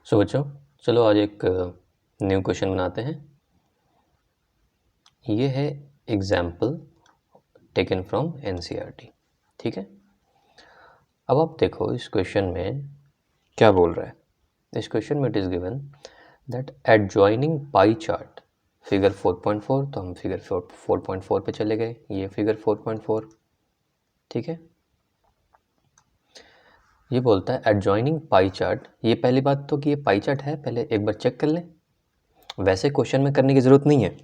सो बच्चों, चलो आज एक न्यू क्वेश्चन बनाते हैं। ये है एग्जाम्पल टेकन फ्रॉम एनसीईआरटी। ठीक है, अब आप देखो इस क्वेश्चन में क्या बोल रहा है। इस क्वेश्चन में it is given that adjoining pie chart figure 4.4, तो हम फिगर 4.4 पे चले गए। ये फिगर 4.4, ठीक है। ये बोलता है एडजॉइनिंग पाई चार्ट। ये पहली बात तो कि ये पाई चार्ट है, पहले एक बार चेक कर लें। वैसे क्वेश्चन में करने की ज़रूरत नहीं है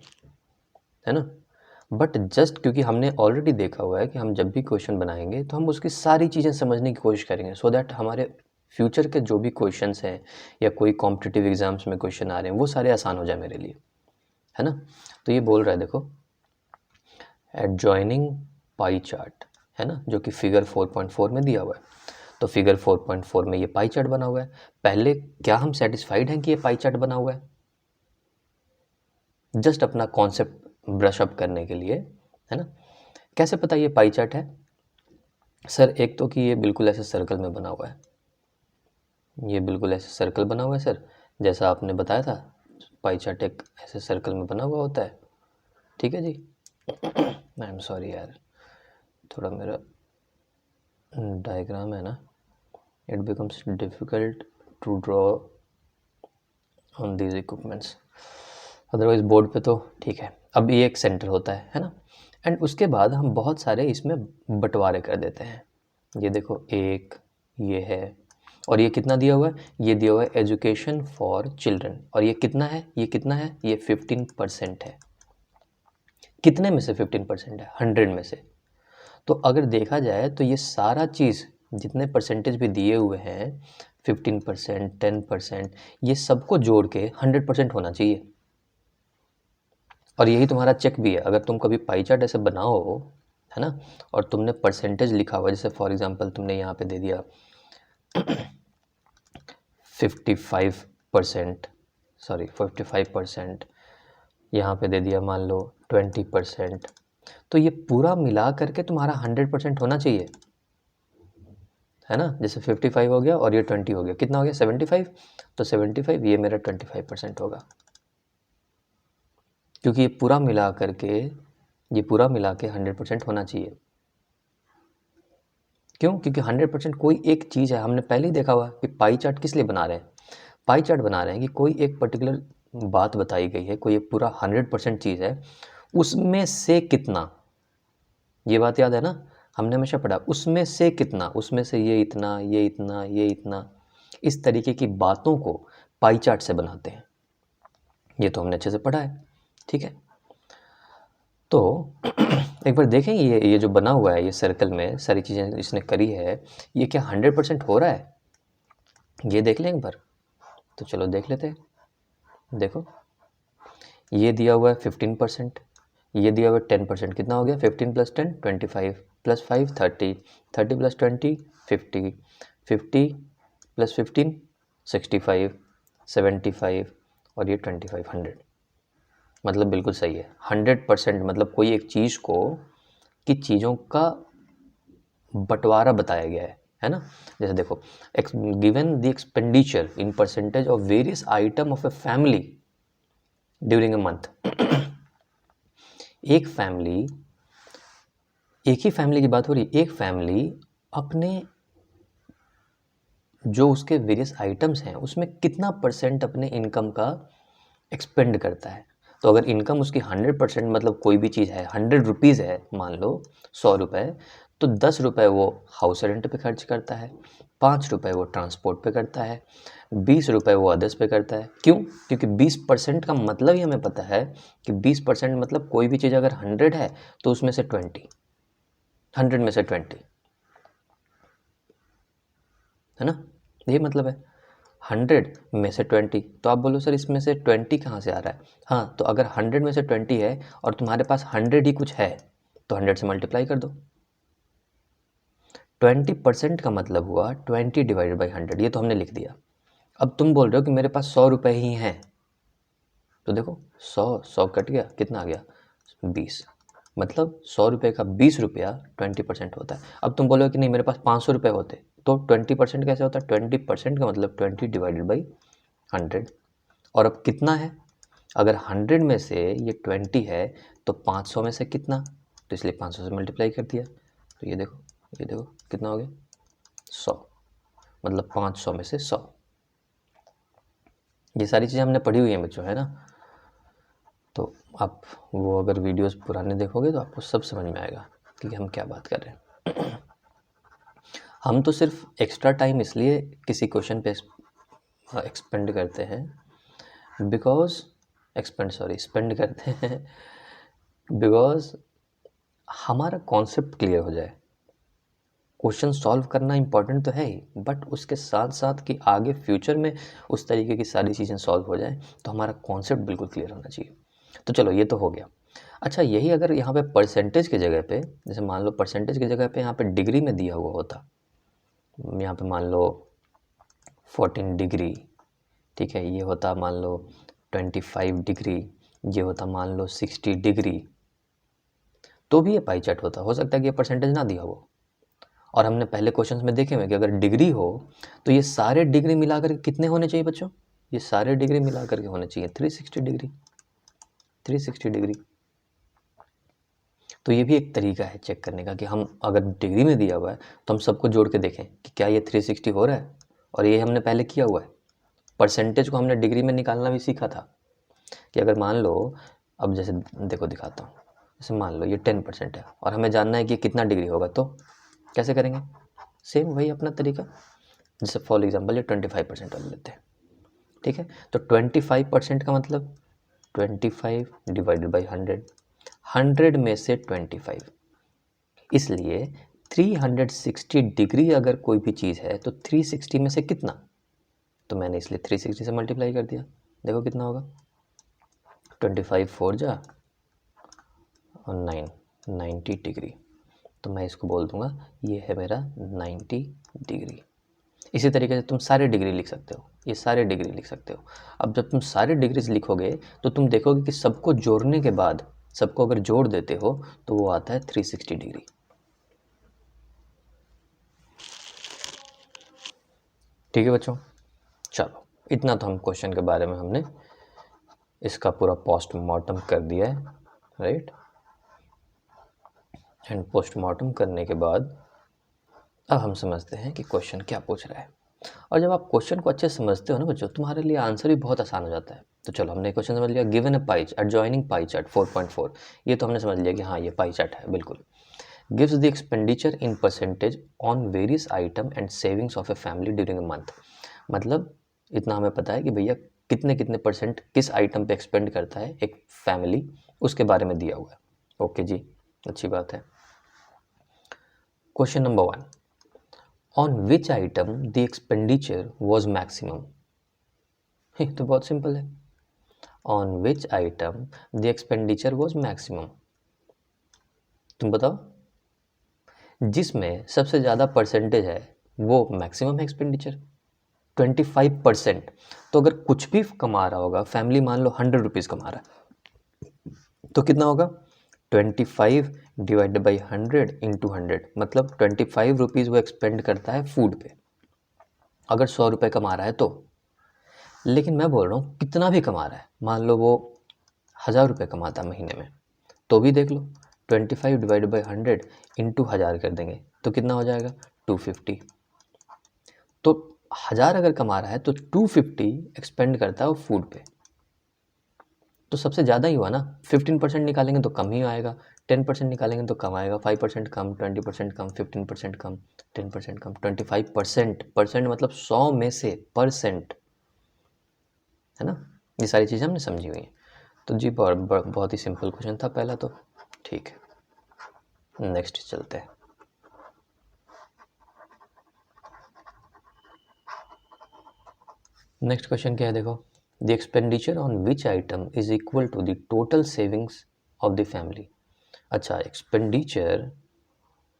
ना, बट जस्ट क्योंकि हमने ऑलरेडी देखा हुआ है कि हम जब भी क्वेश्चन बनाएंगे तो हम उसकी सारी चीज़ें समझने की कोशिश करेंगे, सो दैट हमारे फ्यूचर के जो भी क्वेश्चंस हैं या कोई कॉम्पिटिटिव एग्जाम्स में क्वेश्चन आ रहे हैं वो सारे आसान हो जाए मेरे लिए, है ना। तो ये बोल रहा है, देखो एडजॉइनिंग पाई चार्ट, है ना, जो कि फिगर 4.4 में दिया हुआ है। तो फिगर 4.4 में ये पाई चार्ट बना हुआ है। पहले क्या हम सेटिस्फाइड हैं कि ये पाई चार्ट बना हुआ है? जस्ट अपना कॉन्सेप्ट ब्रश अप करने के लिए, है ना। कैसे पता ये पाई चार्ट है? सर एक तो कि ये बिल्कुल ऐसे सर्कल में बना हुआ है, ये बिल्कुल ऐसे सर्कल बना हुआ है सर, जैसा आपने बताया था पाई चार्ट एक ऐसे सर्कल में बना हुआ होता है। ठीक है जी। आई एम सॉरी यार, थोड़ा मेरा डायग्राम है ना, it becomes difficult to draw on these equipments, otherwise board पे तो ठीक है। अब ये एक सेंटर होता है ना, एंड उसके बाद हम बहुत सारे इसमें बंटवारे कर देते हैं। ये देखो एक ये है, और ये कितना दिया हुआ है? ये दिया हुआ है एजुकेशन फॉर चिल्ड्रन, और ये कितना है? ये कितना है? ये 15% है। कितने में से 15% है? 100 में से। तो अगर देखा जाए तो ये सारा चीज़ जितने परसेंटेज भी दिए हुए हैं 15%, 10%, ये सबको जोड़ के 100% होना चाहिए। और यही तुम्हारा चेक भी है। अगर तुम कभी पाई चार्ट ऐसे बनाओ, है ना, और तुमने परसेंटेज लिखा हुआ, जैसे फॉर एग्जांपल तुमने यहाँ पे दे दिया 55%, सॉरी 55%, यहाँ पे दे दिया मान लो 20%, तो ये पूरा मिला करके तुम्हारा 100% होना चाहिए, है ना। जैसे 55 हो गया और ये 20 हो गया, कितना हो गया? 75। तो 75 ये मेरा 25% होगा, क्योंकि ये पूरा मिला करके, ये पूरा मिला के 100% होना चाहिए। क्यों? क्योंकि 100% कोई एक चीज़ है। हमने पहले ही देखा हुआ कि पाई चार्ट किस लिए बना रहे हैं। पाई चार्ट बना रहे हैं कि कोई एक पर्टिकुलर बात बताई गई है, कोई एक पूरा 100% चीज़ है, उसमें से कितना, ये बात याद है ना, हमने हमेशा पढ़ा, उसमें से कितना, उसमें से ये इतना, ये इतना, ये इतना, इस तरीके की बातों को पाई चार्ट से बनाते हैं। ये तो हमने अच्छे से पढ़ा है, ठीक है। तो एक बार देखें ये जो बना हुआ है, ये सर्कल में सारी चीज़ें इसने करी है, ये क्या 100% हो रहा है? ये देख लें एक बार। तो चलो देख लेते हैं। देखो ये दिया हुआ है 15%, ये दिया हुआ है 10%, कितना हो गया? 15 + 10 25 + 5 30, 30 + 20 50, 50 + 15 65, 75 और ये 25 100। मतलब बिल्कुल सही है 100%। मतलब कोई एक चीज़ को कि चीज़ों का बंटवारा बताया गया है ना। जैसे देखो, given the expenditure in percentage of various item of a family during a month. एक फैमिली, एक ही फैमिली की बात हो रही है, एक फैमिली अपने जो उसके वेरियस आइटम्स हैं उसमें कितना % अपने इनकम का एक्सपेंड करता है। तो अगर इनकम उसकी 100%, मतलब कोई भी चीज़ है 100 रुपीज़ है, मान लो 100 रुपये, तो 10 रुपये वो हाउस रेंट पे खर्च करता है, 5 रुपये वो ट्रांसपोर्ट पे करता है, 20 रुपये वो अदर्स पे करता है। क्यों? क्योंकि 20% का मतलब ही हमें पता है कि 20% मतलब कोई भी चीज़ अगर 100 है तो उसमें से 20, 100 में से 20, है ना, ये मतलब है 100 में से 20। तो आप बोलो सर इसमें से 20 कहाँ से आ रहा है? हाँ, तो अगर 100 में से 20 है और तुम्हारे पास 100 ही कुछ है तो 100 से मल्टीप्लाई कर दो। 20% का मतलब हुआ 20 / 100, ये तो हमने लिख दिया। अब तुम बोल रहे हो कि मेरे पास 100 रुपये ही हैं, तो देखो 100 कट गया, कितना आ गया? 20। मतलब 100 रुपये का 20 रुपया 20% होता है। अब तुम बोलोगे कि नहीं मेरे पास 500 रुपये होते, तो 20% कैसे होता है? 20% का मतलब 20 / 100। और अब कितना है, अगर 100 में से ये 20 है तो 500 में से कितना, तो इसलिए 500 से मल्टीप्लाई कर दिया, तो ये देखो कितना हो गया 100, मतलब 500 में से 100। ये सारी चीज़ें हमने पढ़ी हुई हैं बच्चों, है ना। तो आप वो अगर वीडियोस पुराने देखोगे तो आपको सब समझ में आएगा कि हम क्या बात कर रहे हैं। हम तो सिर्फ एक्स्ट्रा टाइम इसलिए किसी क्वेश्चन पे एक्सपेंड करते हैं स्पेंड करते हैं बिकॉज हमारा कॉन्सेप्ट क्लियर हो जाए। क्वेश्चन सॉल्व करना इम्पॉर्टेंट तो है ही, बट उसके साथ साथ कि आगे फ्यूचर में उस तरीके की सारी चीज़ें सॉल्व हो जाए तो हमारा कॉन्सेप्ट बिल्कुल क्लियर होना चाहिए। तो चलो ये तो हो गया। अच्छा, यही अगर यहाँ पे परसेंटेज की जगह पे, जैसे मान लो परसेंटेज की जगह पे यहाँ पे डिग्री में दिया हुआ होता, यहाँ पे मान लो 14 डिग्री, ठीक है, ये होता मान लो 25 डिग्री, ये होता मान लो 60 डिग्री, तो भी ये पाई चार्ट होता। हो सकता है कि ये परसेंटेज ना दिया हो। और हमने पहले क्वेश्चंस में देखे हुए कि अगर डिग्री हो तो ये सारे डिग्री मिलाकर कितने होने चाहिए बच्चों, ये सारे डिग्री मिलाकर के होने चाहिए 360 डिग्री, 360 डिग्री। तो ये भी एक तरीका है चेक करने का कि हम अगर डिग्री में दिया हुआ है तो हम सबको जोड़ के देखें कि क्या ये 360 हो रहा है। और ये हमने पहले किया हुआ है, परसेंटेज को हमने डिग्री में निकालना भी सीखा था कि अगर मान लो, अब जैसे देखो दिखाता हूँ, जैसे मान लो ये 10% है और हमें जानना है कि कितना डिग्री होगा, तो कैसे करेंगे, सेम वही अपना तरीका। जैसे फॉर एग्जांपल ये 25% वाले लेते हैं, ठीक है, तो 25% का मतलब 25 डिवाइडेड बाई 100, 100 में से 25, इसलिए 360 डिग्री अगर कोई भी चीज़ है तो 360 में से कितना, तो मैंने इसलिए 360 से मल्टीप्लाई कर दिया, देखो कितना होगा 25 4 जा और 90 डिग्री, तो मैं इसको बोल दूंगा ये है मेरा 90 डिग्री। इसी तरीके से तुम सारे डिग्री लिख सकते हो, ये सारे डिग्री लिख सकते हो। अब जब तुम सारे डिग्रीज लिखोगे तो तुम देखोगे कि सबको जोड़ने के बाद, सबको अगर जोड़ देते हो तो वो आता है 360 डिग्री। ठीक है बच्चों, चलो इतना तो हम क्वेश्चन के बारे में हमने इसका पूरा पोस्टमार्टम कर दिया है, राइट। एंड पोस्टमार्टम करने के बाद अब हम समझते हैं कि क्वेश्चन क्या पूछ रहा है। और जब आप क्वेश्चन को अच्छे से समझते हो ना बच्चों, तुम्हारे लिए आंसर भी बहुत आसान हो जाता है। तो चलो हमने क्वेश्चन समझ लिया, given a pi adjoining pie chart 4.4, ये तो हमने समझ लिया कि हाँ ये पाई चार्ट है बिल्कुल। Gives the expenditure in percentage on various item and savings of a family during a month, मतलब इतना हमें पता है कि भैया कितने कितने परसेंट किस आइटम पे एक्सपेंड करता है एक फैमिली, उसके बारे में दिया हुआ है। ओके जी, अच्छी बात है। Question number 1, on which item the expenditure was maximum. तो बहुत सिंपल है, on which item the expenditure was maximum, तुम बताओ, जिसमें सबसे ज़्यादा परसेंटेज है वो मैक्सिमम है एक्सपेंडिचर 25%। तो अगर कुछ भी कमा रहा होगा फैमिली, मान लो 100 रुपीज़ कमा रहा है, तो कितना होगा 25 डिवाइडेड बाई 100 इंटू 100, मतलब 25 रुपीज़ वो एक्सपेंड करता है फूड पे, अगर 100 रुपये कमा रहा है तो। लेकिन मैं बोल रहा हूँ कितना भी कमा रहा है, मान लो वो 1000 रुपये कमाता है महीने में, तो भी देख लो 25 डिवाइड बाई 100 इंटू 1000 कर देंगे तो कितना हो जाएगा 250। तो 1000 अगर कमा रहा है तो 250 एक्सपेंड करता है वो फूड पे, तो सबसे ज़्यादा ही हुआ ना। 15% निकालेंगे तो कम ही आएगा, 10% निकालेंगे तो कम आएगा, 5% कम, 20% कम, 15% कम, 10% कम, 25%, परसेंट मतलब 100 में से परसेंट, है ना। ये सारी चीज़ें हमने समझी हुई हैं। तो जी बहुत ही सिंपल क्वेश्चन था पहला तो, ठीक है नेक्स्ट चलते हैं। नेक्स्ट क्वेश्चन क्या है देखो, the expenditure on which item is equal to the total savings of the family. अच्छा, expenditure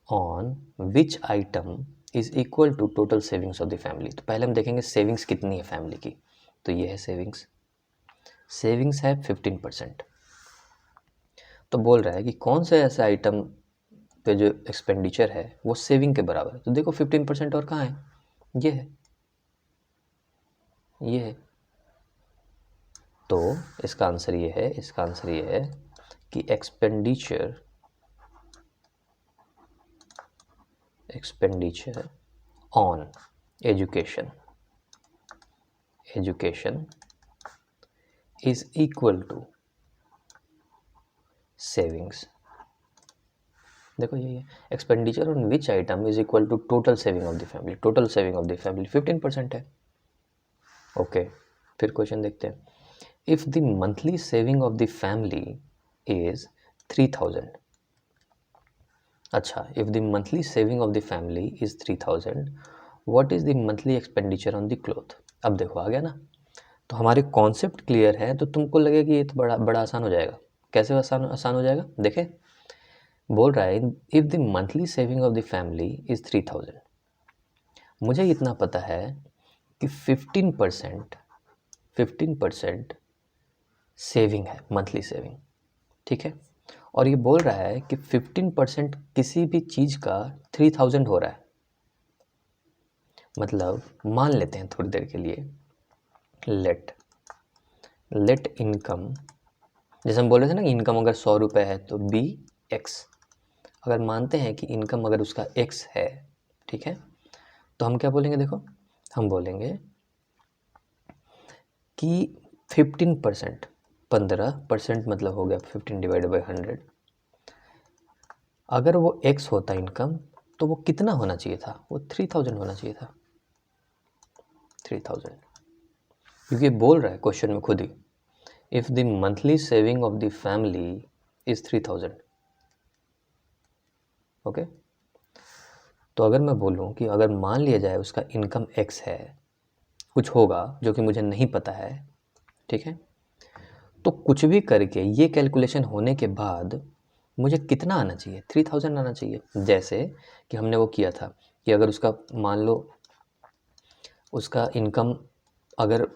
on which item is equal to total savings of the family. तो पहले हम देखेंगे सेविंग्स कितनी है फैमिली की, तो ये है सेविंग्स, सेविंग्स है 15%। तो बोल रहा है कि कौन से ऐसे आइटम पे जो एक्सपेंडिचर है वो सेविंग के बराबर है। तो देखो 15% और कहाँ है, ये है, ये है, तो इसका आंसर ये है कि expenditure on education is equal to savings. देखो यही है, expenditure on which item is equal to total saving of the family. Total saving of the family 15% है। ओके, फिर क्वेश्चन देखते हैं। If the monthly saving of the family is 3000। अच्छा, if the monthly saving of the family is 3000, what is the monthly expenditure on the cloth. अब देखो आ गया ना, तो हमारे कॉन्सेप्ट क्लियर है, तो तुमको लगेगा कि ये तो बड़ा आसान हो जाएगा। कैसे आसान हो जाएगा, देखें, बोल रहा है if the monthly saving of the family is 3000, मुझे इतना पता है कि 15% सेविंग है, मंथली सेविंग, ठीक है। और ये बोल रहा है कि 15% किसी भी चीज़ का 3000 हो रहा है। मतलब मान लेते हैं थोड़ी देर के लिए, लेट इनकम, जैसे हम बोल रहे थे ना कि इनकम अगर 100 रुपये है तो बी एक्स। अगर मानते हैं कि इनकम अगर उसका एक्स है, ठीक है, तो हम क्या बोलेंगे, देखो हम बोलेंगे कि 15% मतलब हो गया 15 डिवाइडेड बाई 100। अगर वो एक्स होता इनकम तो वो कितना होना चाहिए था, वो 3000 होना चाहिए था, 3000। क्योंकि बोल रहा है क्वेश्चन में खुद ही, if the monthly saving of the family is 3000। Okay, तो अगर मैं बोलूँ कि अगर मान लिया जाए उसका इनकम एक्स है, कुछ होगा जो कि मुझे नहीं पता है, ठीक है, तो कुछ भी करके ये कैलकुलेशन होने के बाद मुझे कितना आना चाहिए, 3000 आना चाहिए। जैसे कि हमने वो किया था कि अगर उसका मान लो उसका इनकम अगर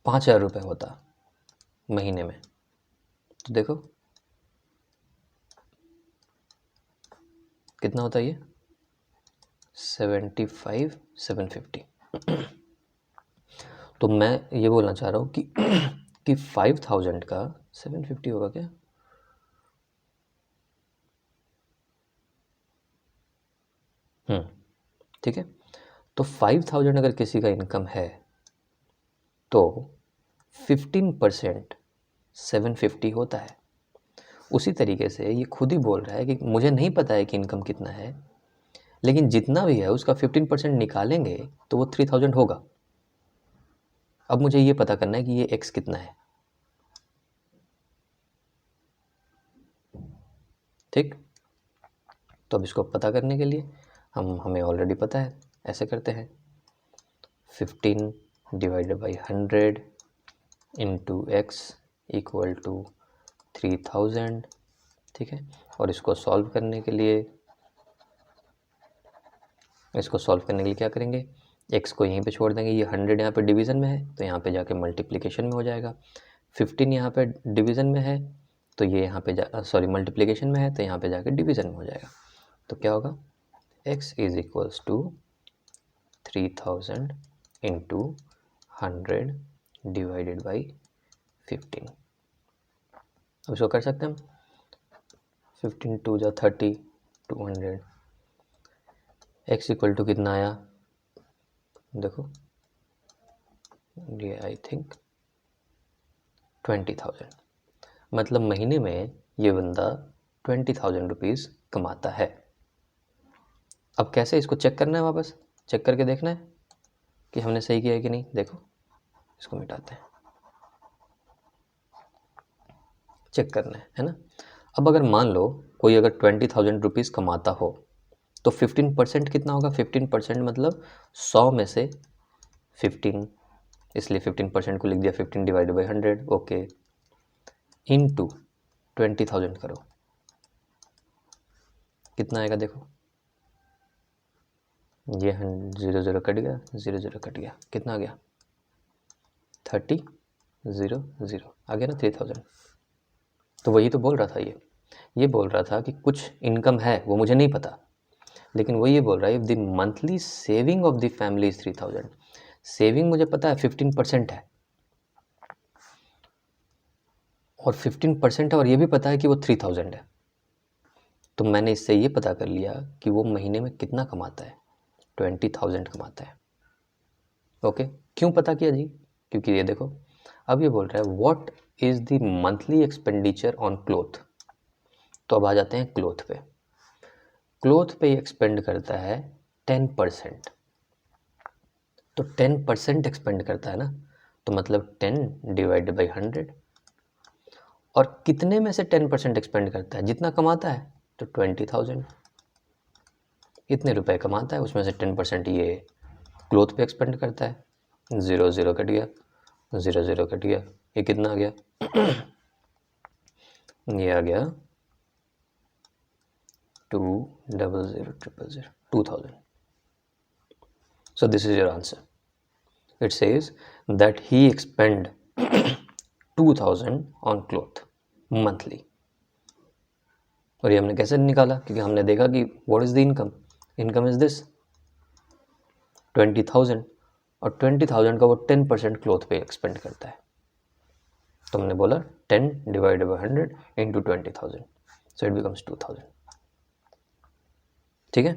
5000 रुपये होता महीने में, तो देखो कितना होता है ये 750। तो मैं ये बोलना चाह रहा हूँ कि 5000 का 750 होगा क्या, ठीक है। तो 5000 अगर किसी का इनकम है तो 15% 750 होता है। उसी तरीके से ये खुद ही बोल रहा है कि मुझे नहीं पता है कि इनकम कितना है, लेकिन जितना भी है उसका 15% निकालेंगे तो वो 3000 होगा। अब मुझे ये पता करना है कि ये x कितना है, ठीक। तो अब इसको पता करने के लिए हमें ऑलरेडी पता है, ऐसे करते हैं 15 divided by 100 into x equal to 3000, ठीक है। और इसको सॉल्व करने के लिए क्या करेंगे, x को यहीं पे छोड़ देंगे, ये 100 यहाँ पे डिवीज़न में है तो यहाँ पे जाके मल्टीप्लिकेशन में हो जाएगा, 15 यहाँ पे डिवीज़न में है तो ये यहाँ पे मल्टीप्लिकेशन में है तो यहाँ पे जाके डिवीज़न में हो जाएगा। तो क्या होगा, x is equals to 3000 into 100 divided by 15। अब इसको कर सकते हैं हम, 15 टू जा 30, 200, x इक्वल टू कितना आया, देखो ये आई थिंक 20,000। मतलब महीने में ये बंदा 20,000 रुपीज़ कमाता है। अब कैसे इसको चेक करना है, वापस चेक करके देखना है कि हमने सही किया है कि नहीं। देखो इसको मिटाते हैं, चेक करना है ना। अब अगर मान लो कोई अगर 20,000 रुपीज़ कमाता हो तो 15% कितना होगा, 15% मतलब 100 में से 15, इसलिए 15% को लिख दिया 15 डिवाइडेड बाई 100, ओके, इनटू 20,000 करो, कितना आएगा, देखो ये 0 कट गया, 0 कट गया, कितना आ गया 30 0 आ गया ना 3000। तो वही तो बोल रहा था, ये बोल रहा था कि कुछ इनकम है वो मुझे नहीं पता, लेकिन वो ये बोल रहा है if the monthly saving of the family is 3000। Saving मुझे पता है 15% है, और 15% है और ये भी पता है कि वो 3000 है, तो मैंने इससे ये पता कर लिया कि वो महीने में कितना कमाता है, 20,000 कमाता है। ओके, क्यों पता किया जी? क्योंकि ये देखो अब ये बोल रहा है what is the monthly expenditure on cloth. तो अब आ जाते हैं क्लोथ पे। क्लोथ पे एक्सपेंड करता है 10%, तो 10% एक्सपेंड करता है ना, तो मतलब 10 डिवाइडेड बाई 100। और कितने में से 10% एक्सपेंड करता है? जितना कमाता है, तो 20,000। इतने रुपए कमाता है, उसमें से 10% ये क्लोथ पे एक्सपेंड करता है। 0 0 कट गया, 0 0 कट गया, ये कितना आ गया? ये आ गया 2 0 0 0 0 2000. So this is your answer. It says that he expend 2000 on cloth monthly. और ये हमने कैसे निकाला? क्योंकि हमने देखा कि what is the income? Income is this 20,000, और 20,000 का वो 10% क्लोथ पे एक्सपेंड करता है, तो हमने बोला 10 divided by 100 into 20,000, so it becomes 2,000। ठीक है।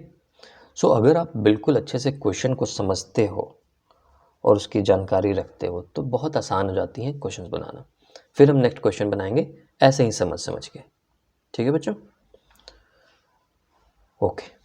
सो अगर आप बिल्कुल अच्छे से क्वेश्चन को समझते हो और उसकी जानकारी रखते हो तो बहुत आसान हो जाती हैं क्वेश्चंस बनाना। फिर हम नेक्स्ट क्वेश्चन बनाएंगे ऐसे ही समझ के। ठीक है बच्चों, ओके।